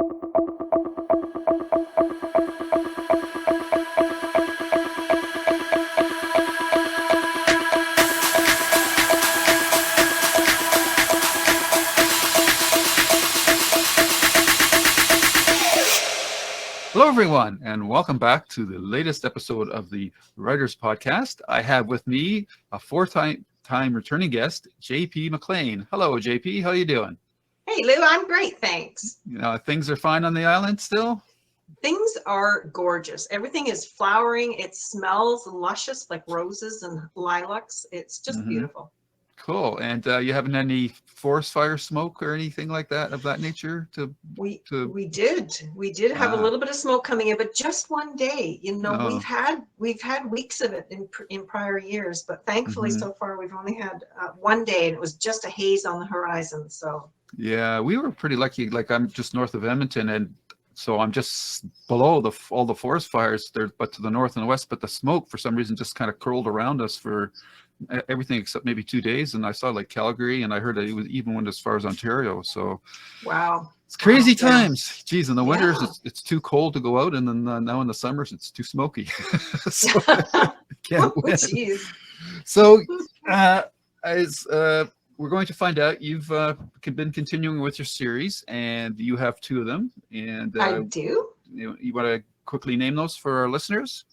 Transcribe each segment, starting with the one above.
Hello, everyone, and welcome back to the latest episode of the Writers Podcast. I have with me a fourth-time returning guest, JP McLean. Hello, JP. How are you doing? Hey, Lou. I'm great, thanks. Things are fine on the island still? Things are gorgeous. Everything is flowering. It smells luscious like roses and lilacs. It's just beautiful. Cool. And you haven't had any forest fire smoke or anything like that of that nature? We did have a little bit of smoke coming in, but just one day. We've had weeks of it in prior years, but thankfully so far we've only had one day, and it was just a haze on the horizon. So yeah, we were pretty lucky. Like, I'm just north of Edmonton, and so I'm just below all the forest fires there, but to the north and the west. But the smoke, for some reason, just kind of curled around us for everything except maybe 2 days. And I saw like Calgary, and I heard that it was even went as far as Ontario. So wow, it's crazy times. Geez, in the winters it's too cold to go out, and then now in the summers it's too smoky. So can't win. Geez. So we're going to find out, you've been continuing with your series, and you have 2 of them. And I do. You want to quickly name those for our listeners?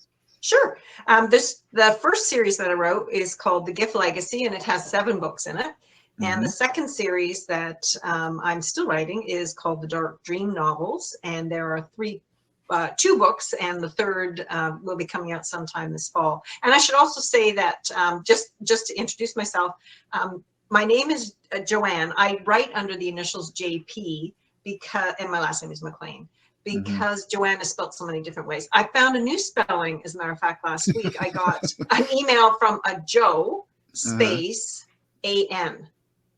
Sure. The first series that I wrote is called The Gift Legacy, and it has 7 books in it. And the second series that I'm still writing is called The Dark Dream Novels, and there are 2 books, and the third will be coming out sometime this fall. And I should also say that just to introduce myself, my name is Joanne. I write under the initials JP and my last name is McLean, because Joanne is spelled so many different ways. I found a new spelling, as a matter of fact, last week. I got an email from a Joe space A-N.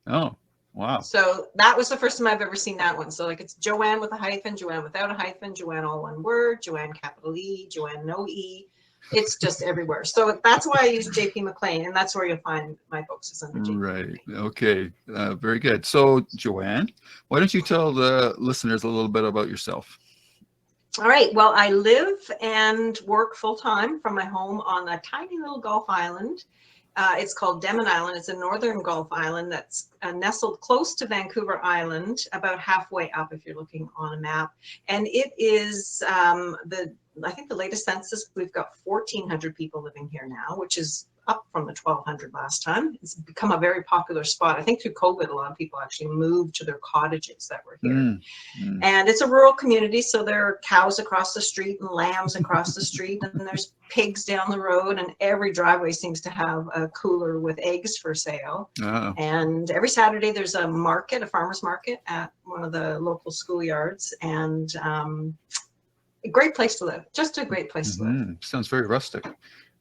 Oh, wow. So that was the first time I've ever seen that one. So like, it's Joanne with a hyphen, Joanne without a hyphen, Joanne all one word, Joanne capital E, Joanne no E. It's just everywhere. So that's why I use JP McLean, and that's where you'll find my books is under JP. Right. Okay. Very good. So, Joanne, why don't you tell the listeners a little bit about yourself? All right. Well, I live and work full-time from my home on a tiny little Gulf island. It's called Denman Island. It's a northern Gulf island that's nestled close to Vancouver Island, about halfway up if you're looking on a map. And it is I think the latest census, we've got 1,400 people living here now, which is up from the 1,200 last time. It's become a very popular spot. I think through COVID, a lot of people actually moved to their cottages that were here. And it's a rural community, so there are cows across the street and lambs across the street, and there's pigs down the road, and every driveway seems to have a cooler with eggs for sale. And every Saturday there's a market, a farmer's market at one of the local schoolyards, and a great place to live. Just a great place to live. Sounds very rustic.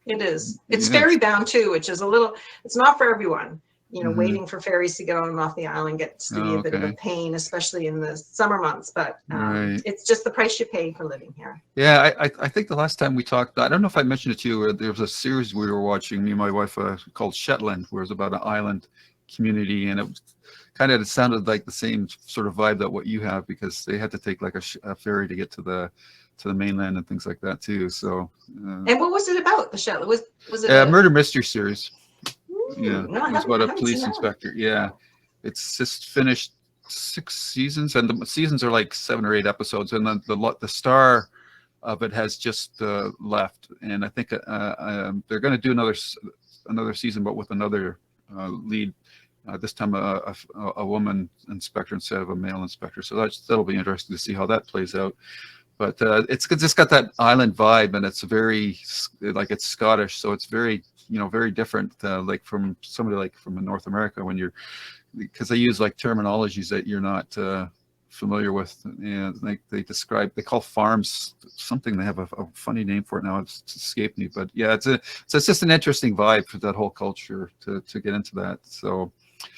It is. It's ferry bound too, which is it's not for everyone. Waiting for ferries to get on and off the island gets to be a bit of a pain, especially in the summer months. But it's just the price you pay for living here. Yeah, I think the last time we talked, I don't know if I mentioned it to you, there was a series we were watching, me and my wife, called Shetland, where it was about an island community, and it sounded like the same sort of vibe that what you have, because they had to take like a ferry to get to the mainland and things like that too. So and what was it about, the Shetland? Was it a murder mystery series? No, it was about a police inspector. It's just finished 6 seasons, and the seasons are like 7 or 8 episodes, and then the star of it has just left, and I think they're going to do another season, but with another lead, this time a woman inspector instead of a male inspector. So that'll be interesting to see how that plays out. But it's just got that island vibe, and it's very it's Scottish, so it's very very different, like from somebody like from North America, because they use like terminologies that you're not familiar with, and they call farms something. They have a funny name for it now. It's escaped me, but yeah, it's just an interesting vibe for that whole culture to get into that. So.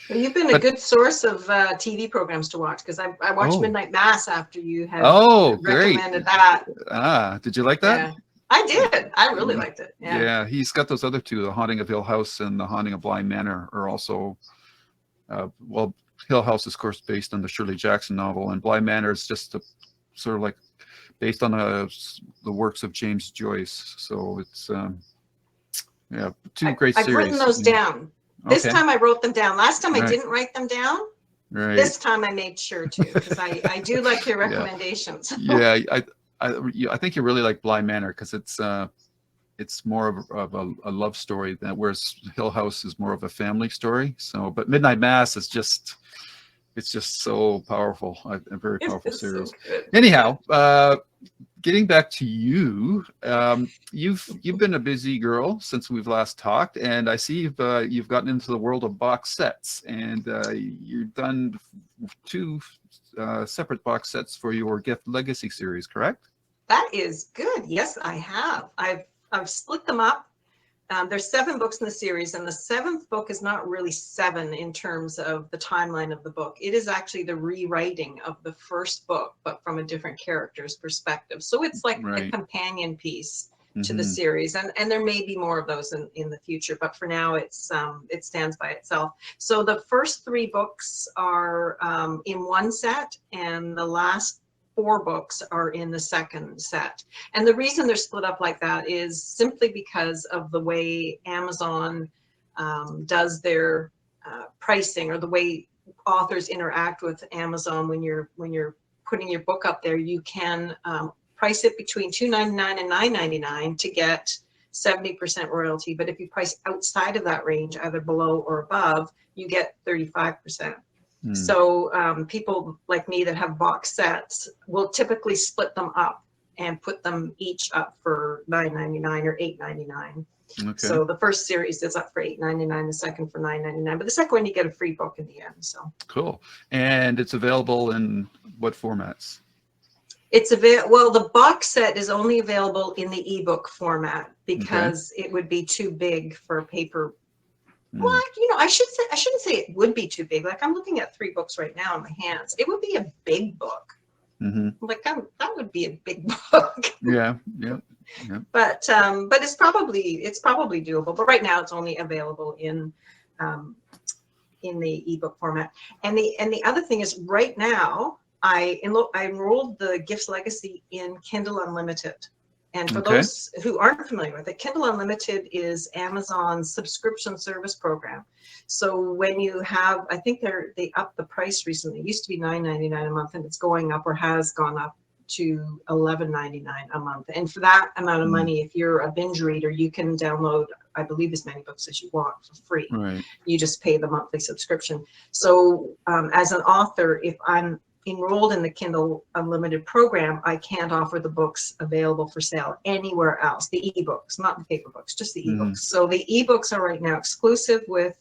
Well, you've been a good source of TV programs to watch, because I watched Midnight Mass after you had recommended that. Did you like that? Yeah, I did. I really liked it. Yeah, he's got those other 2, The Haunting of Hill House and The Haunting of Bly Manor, are also, Hill House is, of course, based on the Shirley Jackson novel, and Bly Manor is just sort of like based on the works of James Joyce. So it's yeah, two great I've series. written those down. This Okay. time I wrote them down. Last time I Right. didn't write them down. Right. This time I made sure to, because I do like your Yeah. recommendations. Yeah, I think you really like Bly Manor because it's more of a love story than, whereas Hill House is more of a family story. So, but Midnight Mass is just, it's just so powerful. A very powerful It's series. so good. Anyhow, getting back to you, you've been a busy girl since we've last talked, and I see you've gotten into the world of box sets, and you've done 2 separate box sets for your Gift Legacy series, correct? That is good. Yes, I have. I've split them up. There's 7 books in the series, and the 7th book is not really 7 in terms of the timeline of the book. It is actually the rewriting of the first book, but from a different character's perspective. So it's like a companion piece to the series, and there may be more of those in the future, but for now it stands by itself. So the first 3 books are in one set, and the last 4 books are in the second set. And the reason they're split up like that is simply because of the way Amazon does their pricing, or the way authors interact with Amazon. When you're putting your book up there, you can price it between $2.99 and $9.99 to get 70% royalty. But if you price outside of that range, either below or above, you get 35%. So people like me that have box sets will typically split them up and put them each up for $9.99 or $8.99. Okay. So the first series is up for $8.99, the second for $9.99, but the second one you get a free book in the end. So cool. And it's available in what formats? Well, the box set is only available in the ebook format because it would be too big for paper. Well, I shouldn't say it would be too big. Like, I'm looking at 3 books right now in my hands. It would be a big book. Like, that would be a big book. Yeah. But it's probably doable. But right now, it's only available in the ebook format. And the other thing is, right now, I enrolled the Gifts Legacy in Kindle Unlimited. And for those who aren't familiar with it, Kindle Unlimited is Amazon's subscription service program. So when you have, I think they upped the price recently. It used to be $9.99 a month, and it's going up, or has gone up to $11.99 a month. And for that amount of money, if you're a binge reader, you can download, I believe, as many books as you want for free. Right. You just pay the monthly subscription. So as an author, if I'm enrolled in the Kindle Unlimited program, I can't offer the books available for sale anywhere else. The ebooks, not the paper books, just the ebooks. So the ebooks are right now exclusive with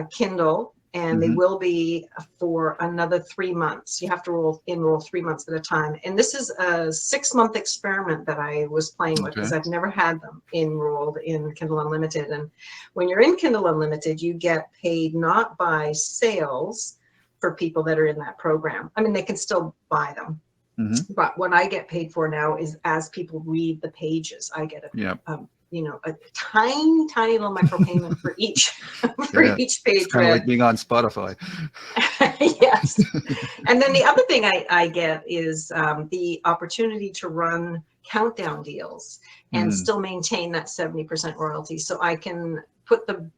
Kindle, and they will be for another 3 months. You have to enroll 3 months at a time. And this is a 6-month experiment that I was playing with, because I've never had them enrolled in Kindle Unlimited. And when you're in Kindle Unlimited, you get paid not by sales for people that are in that program. I mean, they can still buy them. But what I get paid for now is as people read the pages, I get a tiny little micropayment for each each page. It's kind of like being on Spotify. Yes. And then the other thing I get is the opportunity to run countdown deals and still maintain that 70% royalty. So I can put the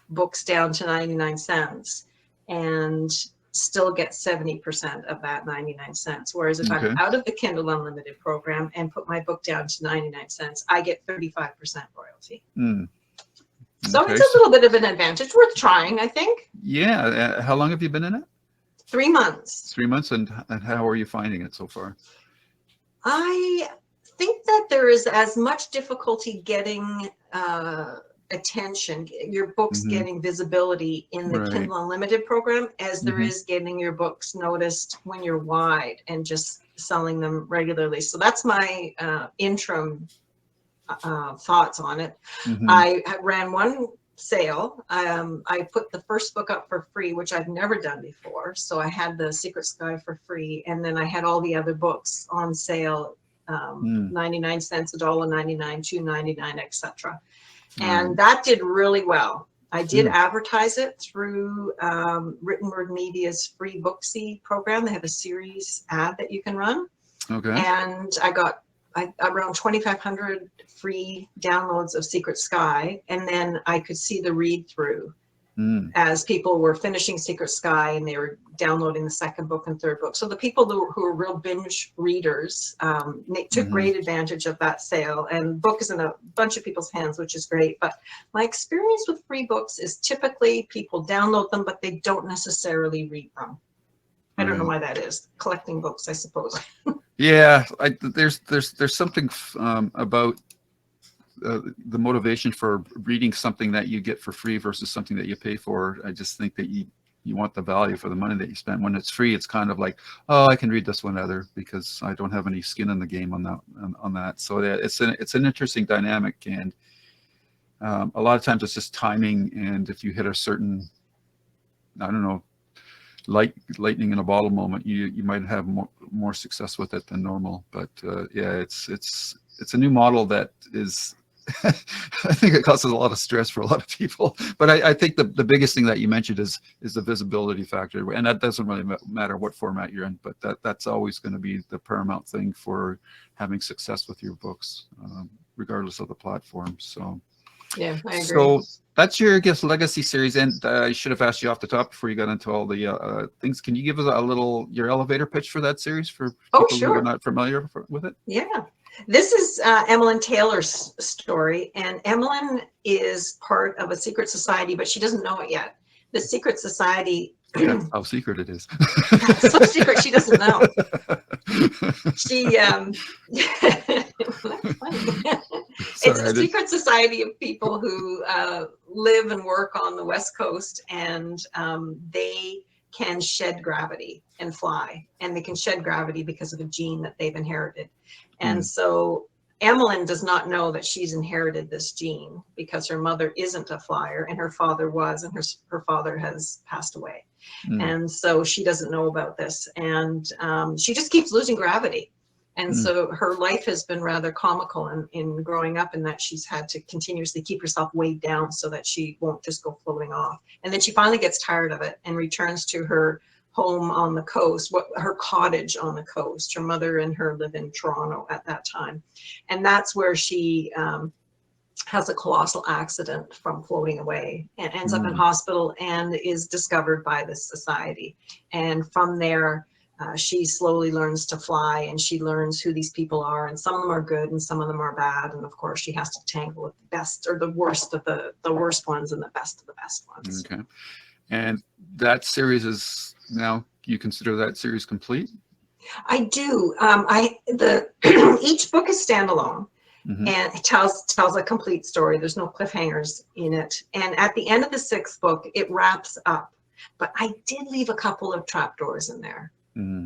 books down to 99 cents and still get 70% of that 99 cents. Whereas if I'm out of the Kindle Unlimited program and put my book down to 99 cents, I get 35% royalty. So it's a little bit of an advantage, worth trying, I think. Yeah. How long have you been in it? 3 months. 3 months. And how are you finding it so far? I think that there is as much difficulty getting attention, your books getting visibility in the Kindle Unlimited program, as there is getting your books noticed when you're wide and just selling them regularly. So that's my interim thoughts on it. I ran one sale. I put the first book up for free, which I've never done before. So I had The Secret Sky for free, and then I had all the other books on sale, 99 cents, $1.99, $2.99, etc. And that did really well. I did advertise it through Written Word Media's free Booksy program. They have a series ad that you can run. Okay. And I got around 2,500 free downloads of Secret Sky, and then I could see the read through as people were finishing Secret Sky and they were downloading the second book and third book. So the people who were real binge readers, they took great advantage of that sale, and book is in a bunch of people's hands, which is great. But my experience with free books is typically people download them, but they don't necessarily read them. I don't know why that is. Collecting books, I suppose. Yeah, there's something about the motivation for reading something that you get for free versus something that you pay for. I just think that you want the value for the money that you spend. When it's free, it's kind of like, oh, I can read this one other because I don't have any skin in the game on that. So it's an interesting dynamic, and a lot of times it's just timing. And if you hit a certain, I don't know, lightning in a bottle moment, you might have more success with it than normal. But yeah, it's a new model that is I think it causes a lot of stress for a lot of people. But I think the biggest thing that you mentioned is the visibility factor, and that doesn't really matter what format you're in, but that's always going to be the paramount thing for having success with your books, regardless of the platform. So yeah, I agree. So that's your, I guess, legacy series. And I should have asked you off the top before you got into all the things. Can you give us a little, your elevator pitch for that series for people who are not familiar with it? Yeah. This is Emmeline Taylor's story, and Emmeline is part of a secret society, but she doesn't know it yet. The secret society. That's how secret it is. So secret she doesn't know. She it's a secret society of people who live and work on the West Coast, and they can shed gravity and fly, and they can shed gravity because of a gene that they've inherited. And so Emmeline does not know that she's inherited this gene because her mother isn't a flyer and her father was, and her father has passed away. And so she doesn't know about this, and she just keeps losing gravity. And so her life has been rather comical in growing up, in that she's had to continuously keep herself weighed down so that she won't just go floating off. And then she finally gets tired of it and returns to her home on the coast, her cottage on the coast. Her mother and her live in Toronto at that time. And that's where she has a colossal accident from floating away and ends up in hospital and is discovered by this society. And from there, she slowly learns to fly, and she learns who these people are, and some of them are good and some of them are bad. And of course she has to tangle with the best or the worst of the worst ones and the best of the best ones. Okay. And that series is, now you consider that series complete? I do. Each book is standalone. And it tells a complete story. There's no cliffhangers in it. And at the end of the 6th book, it wraps up. But I did leave a couple of trapdoors in there.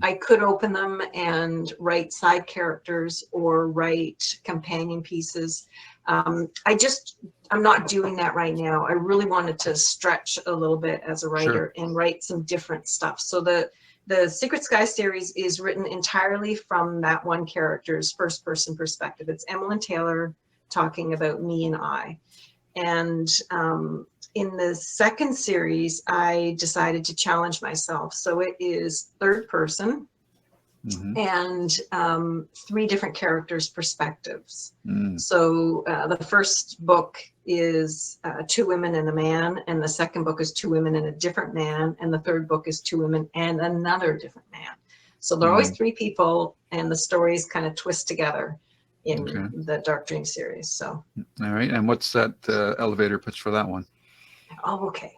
I could open them and write side characters or write companion pieces. I'm not doing that right now. I really wanted to stretch a little bit as a writer and write some different stuff. So the Secret Sky series is written entirely from that one character's first person perspective. It's Emmeline Taylor talking about me and I. And in the second series, I decided to challenge myself. So it is third person and 3 different characters' perspectives. So the first book is 2 women and a man, and the second book is 2 women and a different man, and the third book is 2 women and another different man. So there are always 3 people, and the stories kind of twist together in the Dark Dream series. So all right, and what's that elevator pitch for that one? Oh, okay.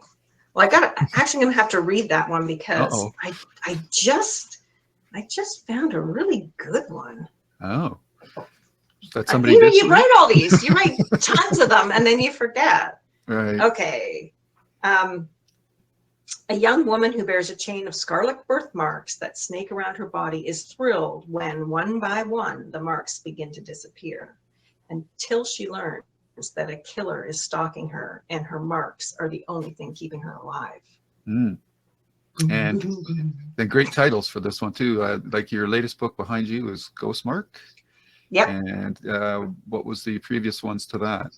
Well, actually gonna have to read that one because I just found a really good one. Oh, that's somebody. You write all these. You write tons of them, and then you forget. Right. Okay. A young woman who bears a chain of scarlet birthmarks that snake around her body is thrilled when, one by one, the marks begin to disappear, until she learns that a killer is stalking her, and her marks are the only thing keeping her alive. And the great titles for this one too. Like your latest book behind you is Ghost Mark. Yep. And what was the previous ones to that?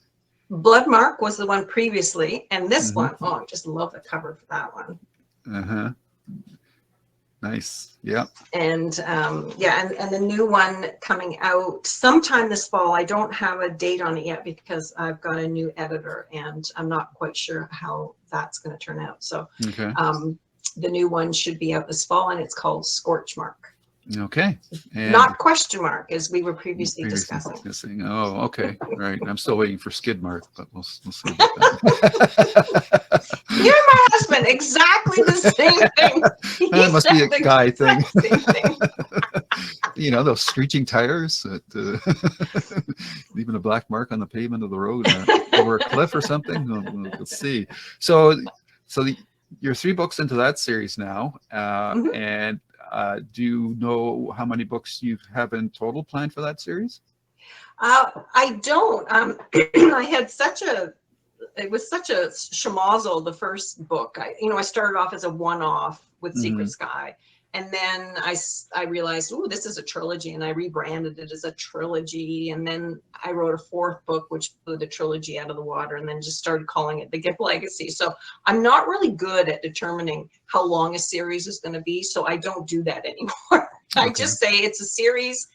Blood Mark was the one previously, and this one, I just love the cover for that one. Nice. Yeah. And and the new one coming out sometime this fall. I don't have a date on it yet because I've got a new editor and I'm not quite sure how that's going to turn out. So Okay. the new one should be out this fall, and it's called Scorch Mark. Okay. And Not question mark, as we were previously discussing. Oh, okay. Right. I'm still waiting for skid mark, but we'll see about that. You're my husband. Exactly the same thing. That must be a guy thing. Same thing. You know, those screeching tires that leaving a black mark on the pavement of the road over a cliff or something. We'll see. So you're 3 books into that series now, and do you know how many books you have in total planned for that series? I don't. I had it was such a schmozzle, the first book. I started off as a one-off with Secret Sky. And then I realized, oh, this is a trilogy, and I rebranded it as a trilogy. And then I wrote a 4th book, which blew the trilogy out of the water, and then just started calling it The Gift Legacy. So I'm not really good at determining how long a series is going to be, so I don't do that anymore. I just say it's a series.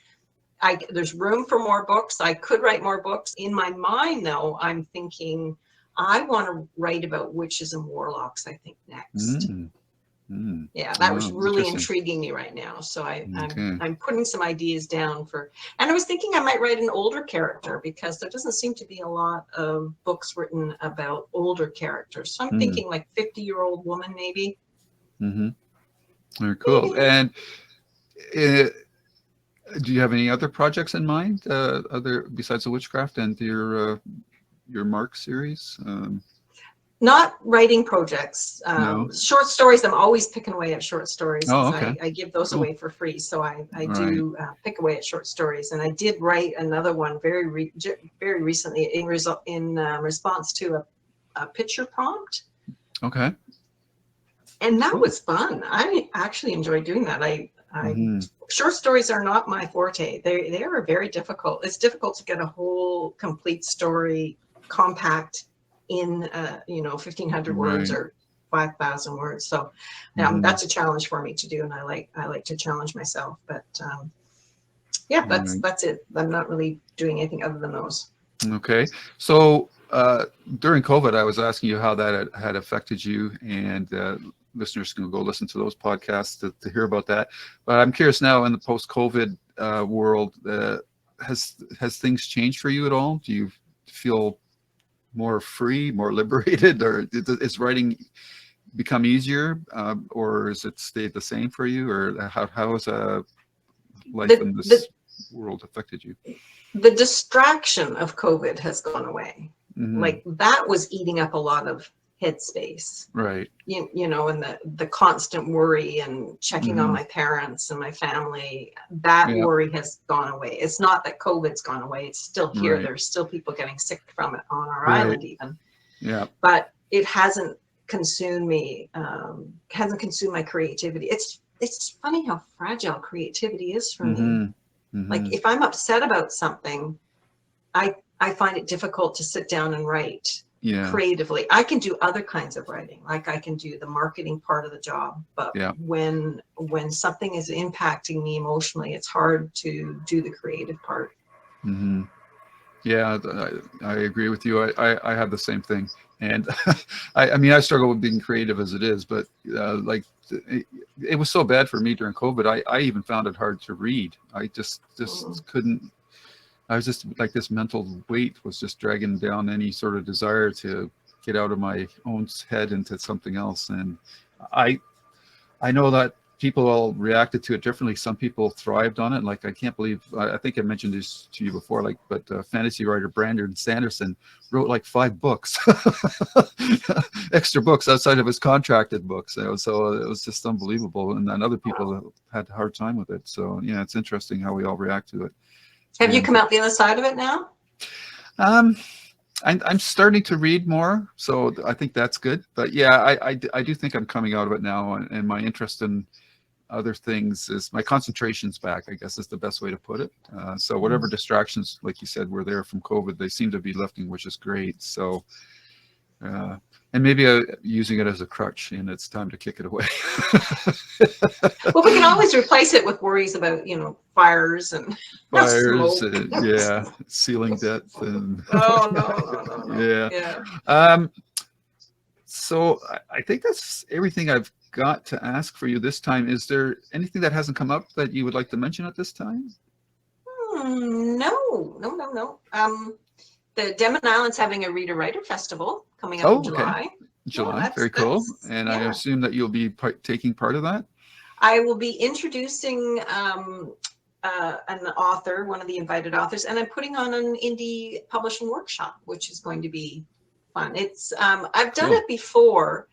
There's room for more books. I could write more books. In my mind, though, I'm thinking I want to write about witches and warlocks, I think, next. Yeah, that was really intriguing me right now. So I'm putting some ideas down and I was thinking I might write an older character, because there doesn't seem to be a lot of books written about older characters. So I'm thinking like 50-year-old woman, maybe. Very cool. And do you have any other projects in mind, besides the witchcraft and your Mark series? Not writing projects. No. Short stories, I'm always picking away at short stories. Oh, okay. I give those away for free. So I do pick away at short stories. And I did write another one very recently in response to a picture prompt. Okay. And that was fun. I actually enjoyed doing that. Short stories are not my forte. They are very difficult. It's difficult to get a whole complete story compact in 1,500 words or 5,000 words. So that's a challenge for me to do, and I like to challenge myself. But that's it. I'm not really doing anything other than those. Okay. So during COVID, I was asking you how that had affected you, and listeners can go listen to those podcasts to hear about that. But I'm curious now, in the post-COVID world, has things changed for you at all? Do you feel more free, more liberated, or is writing become easier, or has it stayed the same for you, or how has life in this world affected you? The distraction of COVID has gone away. Like that was eating up a lot of headspace, right? And the constant worry and checking on my parents and my family, that worry has gone away. It's not that COVID's gone away, it's still here. Right. There's still people getting sick from it on our island even, but it hasn't consumed me, hasn't consumed my creativity. It's funny how fragile creativity is for me. Like if I'm upset about something, I find it difficult to sit down and write creatively. I can do other kinds of writing, like I can do the marketing part of the job, but when something is impacting me emotionally, it's hard to do the creative part. Yeah, I agree with you. I have the same thing, and I mean I struggle with being creative as it is, but it was so bad for me during COVID. I even found it hard to read. I just couldn't. I was just like, this mental weight was just dragging down any sort of desire to get out of my own head into something else. And I know that people all reacted to it differently. Some people thrived on it. Like, I can't believe, I think I mentioned this to you before, but fantasy writer Brandon Sanderson wrote like 5 books, extra books outside of his contracted books. So it was just unbelievable. And then other people had a hard time with it. So yeah, it's interesting how we all react to it. Have you come out the other side of it now? I'm starting to read more, so I think that's good. But yeah, I do think I'm coming out of it now, and my interest in other things is, my concentration's back, I guess is the best way to put it. So whatever distractions, like you said, were there from COVID, they seem to be lifting, which is great. So And maybe using it as a crutch, and it's time to kick it away. Well, we can always replace it with worries about, fires and Fires, smoke. yeah, ceiling depth, and Oh, no. yeah. Yeah. So I think that's everything I've got to ask for you this time. Is there anything that hasn't come up that you would like to mention at this time? No. The Denman Island's having a Reader Writer Festival coming up Oh, in July. July, Yeah, very cool. And I yeah. assume that you'll be taking part of that? I will be introducing an author, one of the invited authors, and I'm putting on an indie publishing workshop, which is going to be fun. It's I've done Cool. it before.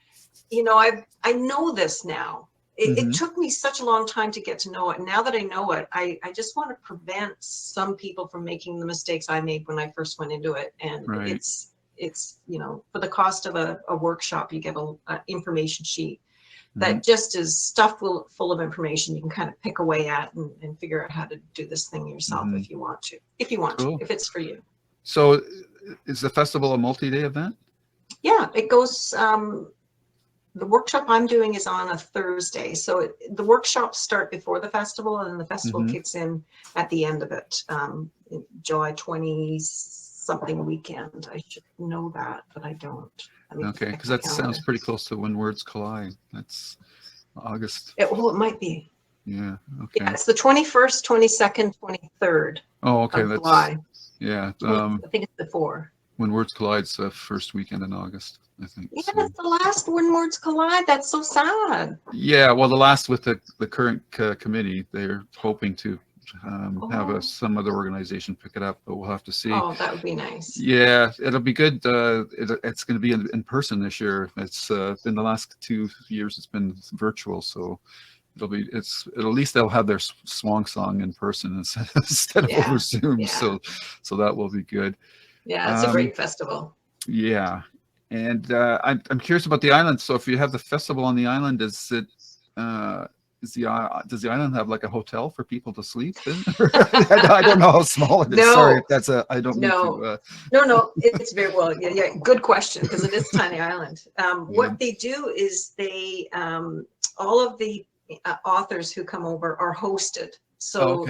I know this now. It Mhm. took me such a long time to get to know it. Now that I know it, I just want to prevent some people from making the mistakes I made when I first went into it. And Right. it's for the cost of a workshop, you get a information sheet that just is stuffed full of information you can kind of pick away at and figure out how to do this thing yourself if you want to. Cool. If it's for you. So is the festival a multi-day event? Yeah, it goes. The workshop I'm doing is on a Thursday. So the workshops start before the festival, and then the festival kicks in at the end of it, July 20-something weekend. I should know that, but I don't. Okay, because that sounds pretty close to When Words Collide. That's August. It might be. Yeah, okay. Yeah, it's the 21st, 22nd, 23rd Oh, okay. of That's July. Yeah. I think it's before. When Words Collide's the first weekend in August, I think. Yeah, So. that's the last When Words Collide. That's so sad. Yeah, well, the last with the current committee, they're hoping to have some other organization pick it up, but we'll have to see. Oh, that would be nice. Yeah, it'll be good. It's going to be in person this year. It's been the last 2 years. It's been virtual, so it'll at least they'll have their swan song in person instead of over Zoom. Yeah. So that will be good. Yeah, it's a great festival. Yeah, and I'm curious about the island. So if you have the festival on the island, does the island have like a hotel for people to sleep in? I don't know how small it is. No. Sorry if that's I don't mean to. No, it's very well. Yeah. Good question, because it is a tiny island. What they do is they all of the authors who come over are hosted. So,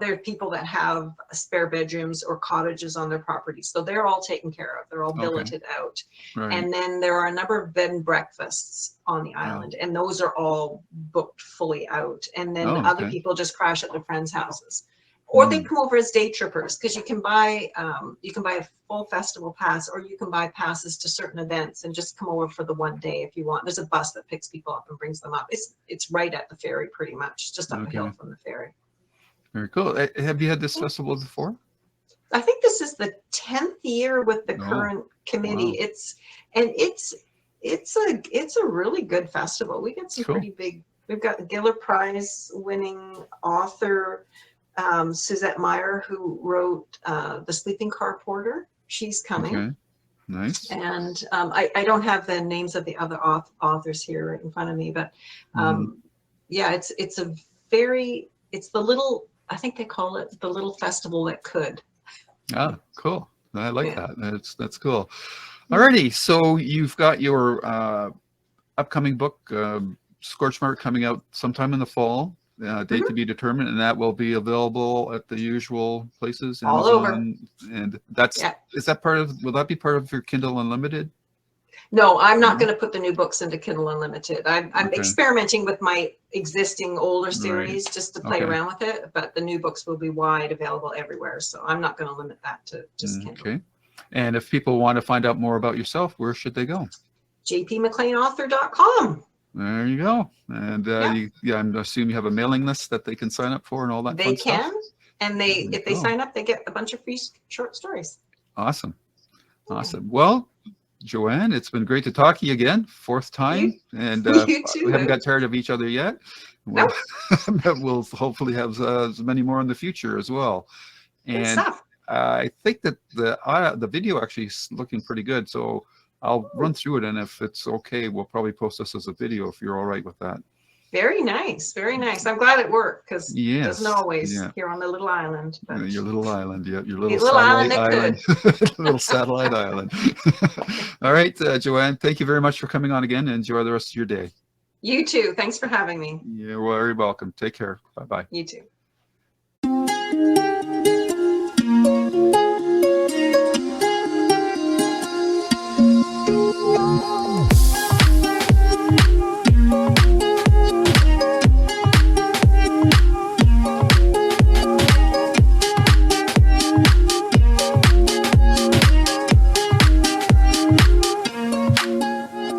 there are people that have spare bedrooms or cottages on their property. So they're all taken care of. They're all billeted out. Right. And then there are a number of bed and breakfasts on the island, and those are all booked fully out. And then other people just crash at their friends' houses. Or they come over as day trippers, because you can buy a full festival pass, or you can buy passes to certain events and just come over for the one day if you want. There's a bus that picks people up and brings them up. It's right at the ferry, pretty much, just up a hill from the ferry. Very cool. Have you had this festival before? I think this is the 10th year with the current committee. Wow. It's a really good festival. We got some pretty big. We've got the Giller Prize winning author Suzette Meyer, who wrote The Sleeping Car Porter. She's coming. Okay. Nice. And I don't have the names of the other authors here right in front of me, but it's the little, I think they call it the little festival that could. Ah, cool. I like that. That's cool. Alrighty, so you've got your upcoming book, Scorch Mark, coming out sometime in the fall. Date to be determined, and that will be available at the usual places. All over. And will that be part of your Kindle Unlimited? No, I'm not going to put the new books into Kindle Unlimited. I'm experimenting with my existing older series just to play around with it, but the new books will be wide available everywhere. So I'm not going to limit that to just Kindle. Okay. And if people want to find out more about yourself, where should they go? jpmcleanauthor.com. There you go. And I'm assuming you have a mailing list that they can sign up for and all that. They can, and if they sign up, they get a bunch of free short stories. Awesome. Well, Joanne, it's been great to talk to you again, 4th time, and you too. We haven't got tired of each other yet. No. We'll hopefully have as many more in the future as well. And I think that the video actually is looking pretty good, so I'll run through it, and if it's okay, we'll probably post this as a video if you're all right with that. Very nice. Very nice. I'm glad it worked because it Yes. doesn't always Yeah. here on the little island. But Your little island, yeah, your little little island satellite that island, little satellite island. All right, Joanne, thank you very much for coming on again. Enjoy the rest of your day. you too. Thanks for having me. You're very welcome. Take care. Bye-bye. You too.